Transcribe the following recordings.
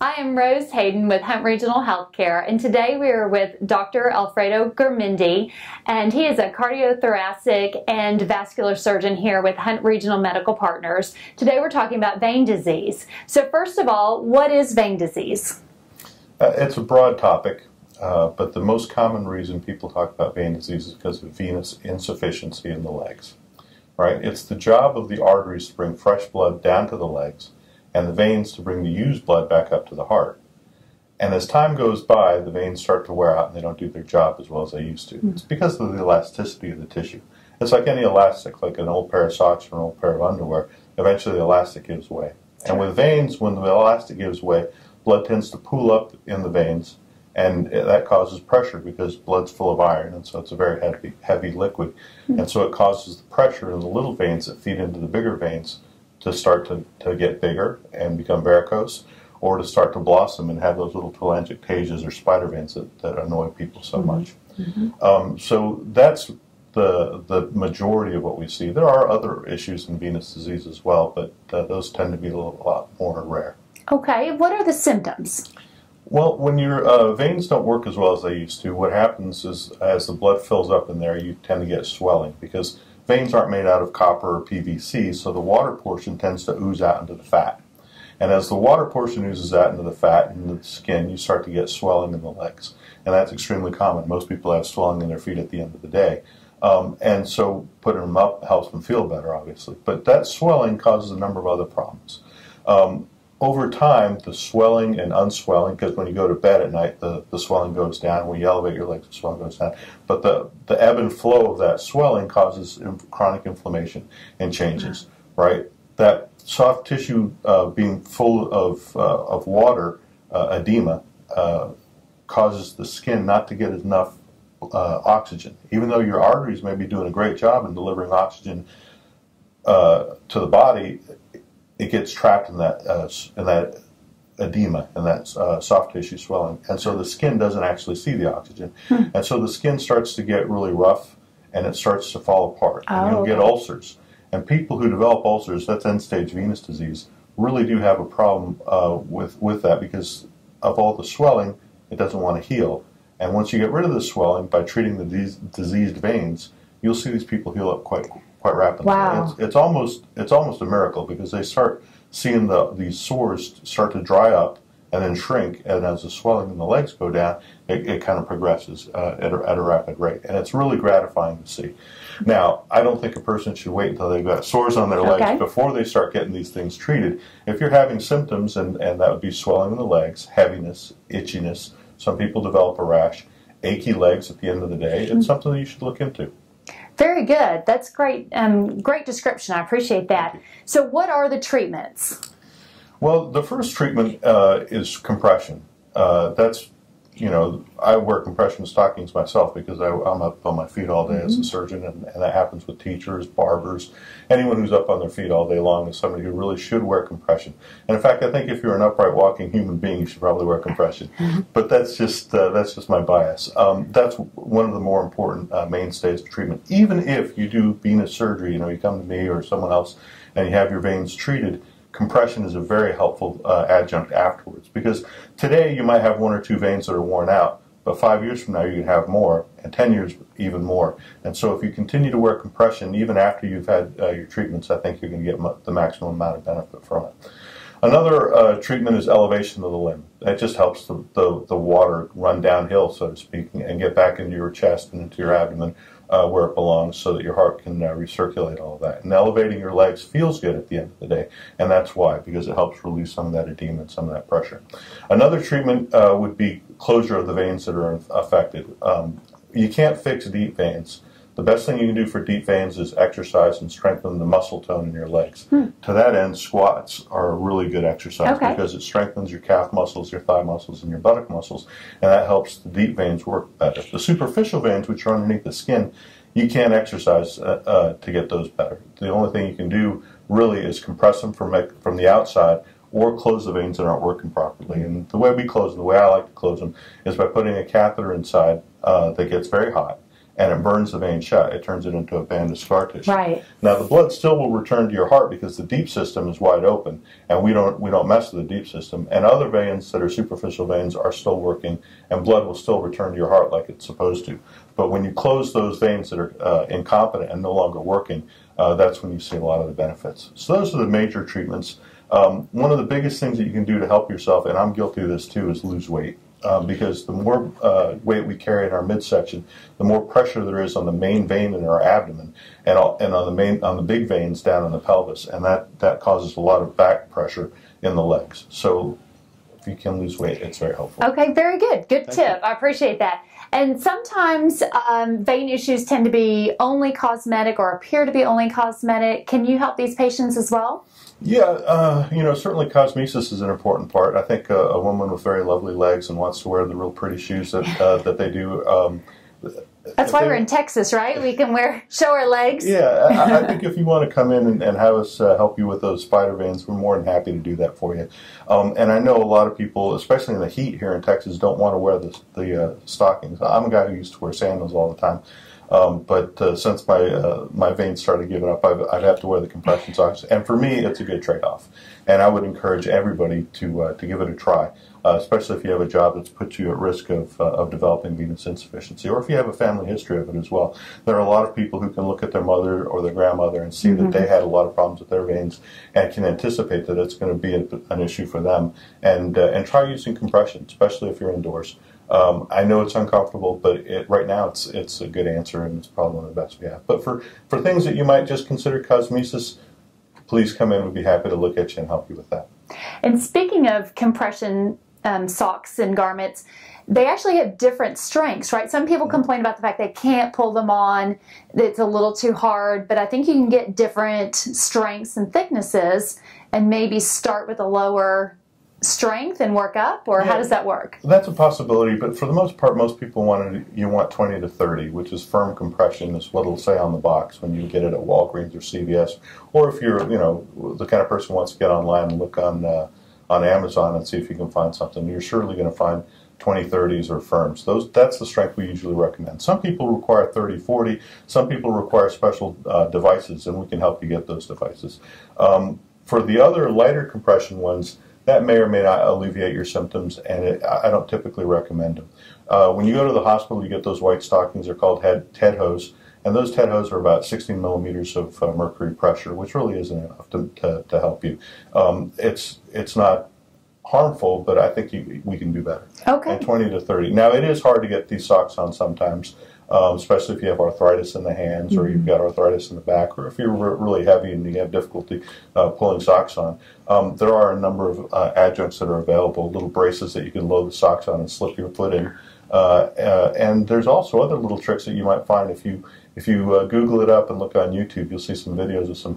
I am Rose Hayden with Hunt Regional Healthcare, and today we are with Dr. Alfredo Garmendi, and he is a cardiothoracic and vascular surgeon here with Hunt Regional Medical Partners. Today we're talking about vein disease. So first of all, what is vein disease? It's a broad topic, but the most common reason people talk about vein disease is because of venous insufficiency in the legs. Right? It's the job of the arteries to bring fresh blood down to the legs, and the veins to bring the used blood back up to the heart. And as time goes by, the veins start to wear out and they don't do their job as well as they used to. It's because of the elasticity of the tissue. It's like any elastic, like an old pair of socks or an old pair of underwear. Eventually the elastic gives way. And with veins, when the elastic gives way, blood tends to pool up in the veins, and that causes pressure because blood's full of iron, and so it's a very heavy liquid. And so it causes the pressure in the little veins that feed into the bigger veins to start to get bigger and become varicose, or to start to blossom and have those little telangiectasias or spider veins that annoy people so much. So that's the majority of what we see. There are other issues in venous disease as well, but those tend to be a lot more rare. Okay, what are the symptoms? Well, when your veins don't work as well as they used to, what happens is as the blood fills up in there, you tend to get swelling because veins aren't made out of copper or PVC, so the water portion tends to ooze out into the fat. And as the water portion oozes out into the fat and into the skin, you start to get swelling in the legs. And that's extremely common. Most people have swelling in their feet at the end of the day. And so putting them up helps them feel better, obviously. But that swelling causes a number of other problems. Over time, the swelling and unswelling, because when you go to bed at night, the swelling goes down. When you elevate your legs, the swelling goes down. But the ebb and flow of that swelling causes chronic inflammation and changes, right? That soft tissue being full of water, edema, causes the skin not to get enough oxygen. Even though your arteries may be doing a great job in delivering oxygen to the body, it gets trapped in that edema and that soft tissue swelling, and so the skin doesn't actually see the oxygen, and so the skin starts to get really rough and it starts to fall apart, and you'll get ulcers. And people who develop ulcers, that's end-stage venous disease, really do have a problem with that because of all the swelling, it doesn't want to heal. And once you get rid of the swelling by treating the diseased veins, you'll see these people heal up quite rapidly. Wow. It's almost a miracle because they start seeing these sores start to dry up and then shrink, and as the swelling in the legs go down, it kind of progresses at a rapid rate, and it's really gratifying to see. Now, I don't think a person should wait until they've got sores on their legs before they start getting these things treated. If you're having symptoms, and that would be swelling in the legs, heaviness, itchiness, some people develop a rash, achy legs at the end of the day, it's something that you should look into. Very good. That's great. Great description. I appreciate that. So what are the treatments? Well, the first treatment is compression. I wear compression stockings myself because I'm up on my feet all day as a surgeon, and that happens with teachers, barbers. Anyone who's up on their feet all day long is somebody who really should wear compression. And in fact, I think if you're an upright walking human being, you should probably wear compression. But that's just my bias. That's one of the more important mainstays of treatment. Even if you do venous surgery, you come to me or someone else and you have your veins treated, compression is a very helpful adjunct afterwards, because today you might have one or two veins that are worn out, but 5 years from now you can have more, and 10 years even more. And so if you continue to wear compression even after you've had your treatments, I think you're going to get the maximum amount of benefit from it. Another treatment is elevation of the limb. That just helps the water run downhill, so to speak, and get back into your chest and into your abdomen where it belongs, so that your heart can recirculate all of that. And elevating your legs feels good at the end of the day, and that's why, because it helps release some of that edema and some of that pressure. Another treatment would be closure of the veins that are affected. You can't fix deep veins. The best thing you can do for deep veins is exercise and strengthen the muscle tone in your legs. To that end, squats are a really good exercise because it strengthens your calf muscles, your thigh muscles, and your buttock muscles, and that helps the deep veins work better. The superficial veins, which are underneath the skin, you can't exercise to get those better. The only thing you can do really is compress them from the outside or close the veins that aren't working properly. And the way we close them, the way I like to close them, is by putting a catheter inside that gets very hot, and it burns the vein shut, it turns it into a band of scar tissue. Right. Now the blood still will return to your heart because the deep system is wide open, and we don't mess with the deep system. And other veins that are superficial veins are still working, and blood will still return to your heart like it's supposed to. But when you close those veins that are incompetent and no longer working, that's when you see a lot of the benefits. So those are the major treatments. One of the biggest things that you can do to help yourself, and I'm guilty of this too, is lose weight. Because the more weight we carry in our midsection, the more pressure there is on the main vein in our abdomen and on the big veins down in the pelvis, and that causes a lot of back pressure in the legs. So if you can lose weight, it's very helpful. Okay, very good. Good Thank tip. you. I appreciate that. And sometimes vein issues tend to be only cosmetic or appear to be only cosmetic. Can you help these patients as well? Yeah, certainly cosmesis is an important part. I think a woman with very lovely legs and wants to wear the real pretty shoes that they do. That's why we're in Texas, right? We can show our legs. Yeah, I think if you want to come in and have us help you with those spider veins, we're more than happy to do that for you. And I know a lot of people, especially in the heat here in Texas, don't want to wear the stockings. I'm a guy who used to wear sandals all the time. But since my veins started giving up, I've had to wear the compression socks. And for me, it's a good trade-off. And I would encourage everybody to give it a try, especially if you have a job that's put you at risk of developing venous insufficiency, or if you have a family history of it as well. There are a lot of people who can look at their mother or their grandmother and see that they had a lot of problems with their veins and can anticipate that it's going to be an issue for them. And try using compression, especially if you're indoors. I know it's uncomfortable, but right now it's a good answer, and it's probably one of the best we have. But for things that you might just consider cosmesis, please come in. We'd be happy to look at you and help you with that. And speaking of compression socks and garments, they actually have different strengths, right? Some people complain about the fact they can't pull them on, that it's a little too hard, but I think you can get different strengths and thicknesses and maybe start with a lower strength and work up, or how does that work? That's a possibility, but for the most part, most people want 20 to 30, which is firm compression, is what it'll say on the box when you get it at Walgreens or CVS, or if you're the kind of person who wants to get online and look on Amazon and see if you can find something. You're surely going to find 20-30s or firms. That's the strength we usually recommend. Some people require 30-40. Some people require special devices, and we can help you get those devices. For the other lighter compression ones, that may or may not alleviate your symptoms, and I don't typically recommend them. When you go to the hospital, you get those white stockings. They're called TED hose, and those TED hose are about 16 millimeters of mercury pressure, which really isn't enough to help you. It's not harmful, but I think we can do better. Okay. And 20 to 30. Now, it is hard to get these socks on sometimes, especially if you have arthritis in the hands or you've got arthritis in the back, or if you're really heavy and you have difficulty pulling socks on. There are a number of adjuncts that are available, little braces that you can load the socks on and slip your foot in. And there's also other little tricks that you might find if you Google it up and look on YouTube. You'll see some videos of some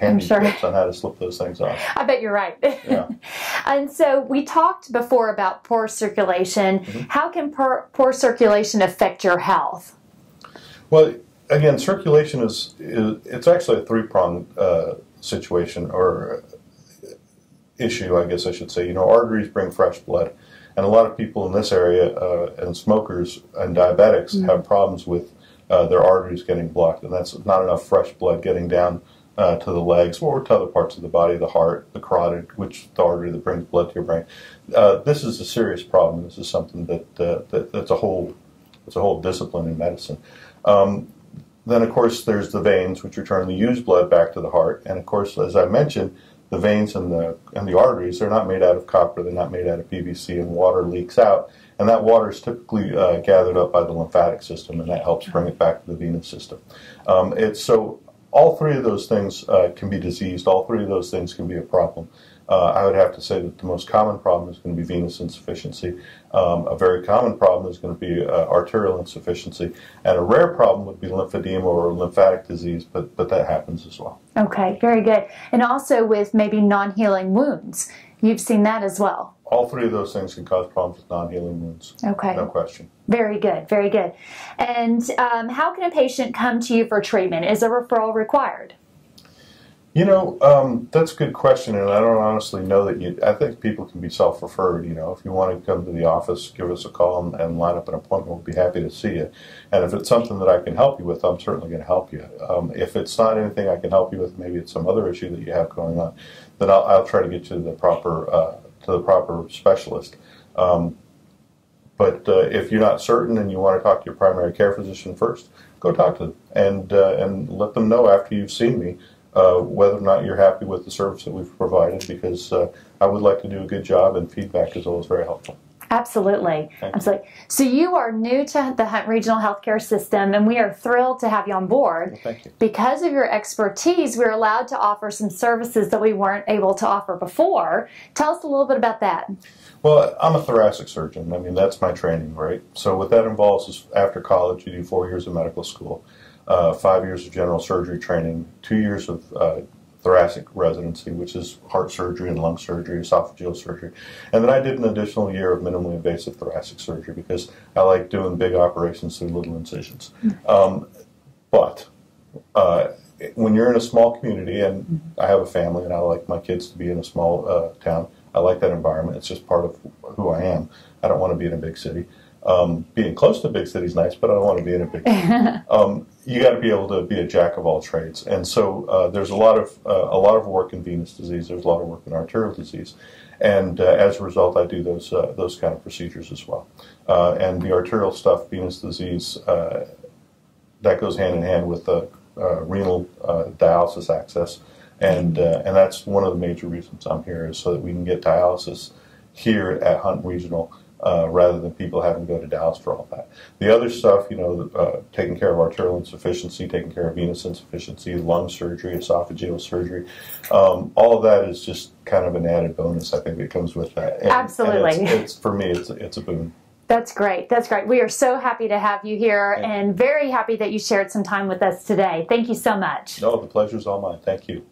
handy tips on how to slip those things on. I bet you're right. Yeah. And so we talked before about poor circulation. How can poor circulation affect your health? Well, again, circulation it's actually a three-pronged situation or issue, I guess I should say. Arteries bring fresh blood, and a lot of people in this area, and smokers and diabetics, have problems with their arteries getting blocked, and that's not enough fresh blood getting down to the legs or to other parts of the body, the heart, the carotid, which the artery that brings blood to your brain. This is a serious problem. This is something that's a whole discipline in medicine. Then, of course, there's the veins, which are trying to use blood back to the heart, and of course, as I mentioned, the veins and the arteries, they're not made out of copper, they're not made out of PVC, and water leaks out. And that water is typically gathered up by the lymphatic system, and that helps bring it back to the venous system. So all three of those things can be diseased. All three of those things can be a problem. I would have to say that the most common problem is going to be venous insufficiency. A very common problem is going to be arterial insufficiency. And a rare problem would be lymphedema or lymphatic disease, but that happens as well. Okay, very good. And also with maybe non-healing wounds. You've seen that as well. All three of those things can cause problems with non-healing wounds. Okay. No question. Very good, very good. And how can a patient come to you for treatment? Is a referral required? You know, that's a good question, and I don't honestly know that I think people can be self-referred. You know, if you want to come to the office, give us a call and line up an appointment. We'll be happy to see you. And if it's something that I can help you with, I'm certainly going to help you. If it's not anything I can help you with, maybe it's some other issue that you have going on, then I'll try to get you to the proper specialist. But if you're not certain and you want to talk to your primary care physician first, go talk to them and let them know after you've seen me whether or not you're happy with the service that we've provided, because I would like to do a good job, and feedback is always very helpful. Absolutely. Absolutely. So you are new to the Hunt Regional Healthcare System, and we are thrilled to have you on board. Well, thank you. Because of your expertise, we're allowed to offer some services that we weren't able to offer before. Tell us a little bit about that. Well, I'm a thoracic surgeon. I mean, that's my training, right? So what that involves is after college, you do 4 years of medical school, 5 years of general surgery training, 2 years of thoracic residency, which is heart surgery and lung surgery, esophageal surgery. And then I did an additional year of minimally invasive thoracic surgery because I like doing big operations through little incisions. But when you're in a small community, and I have a family and I like my kids to be in a small town, I like that environment. It's just part of who I am. I don't want to be in a big city. Being close to a big city is nice, but I don't want to be in a big city. You got to be able to be a jack of all trades, and so there's a lot of work in venous disease. There's a lot of work in arterial disease, and as a result, I do those kind of procedures as well. And the arterial stuff, venous disease, that goes hand in hand with the renal dialysis access, and that's one of the major reasons I'm here, is so that we can get dialysis here at Hunt Regional. Rather than people having to go to Dallas for all that. The other stuff, you know, taking care of arterial insufficiency, taking care of venous insufficiency, lung surgery, esophageal surgery, all of that is just kind of an added bonus, I think, that comes with that. And, absolutely. And it's for me, it's a boon. That's great. That's great. We are so happy to have you here, and very happy that you shared some time with us today. Thank you so much. No, the pleasure's all mine. Thank you.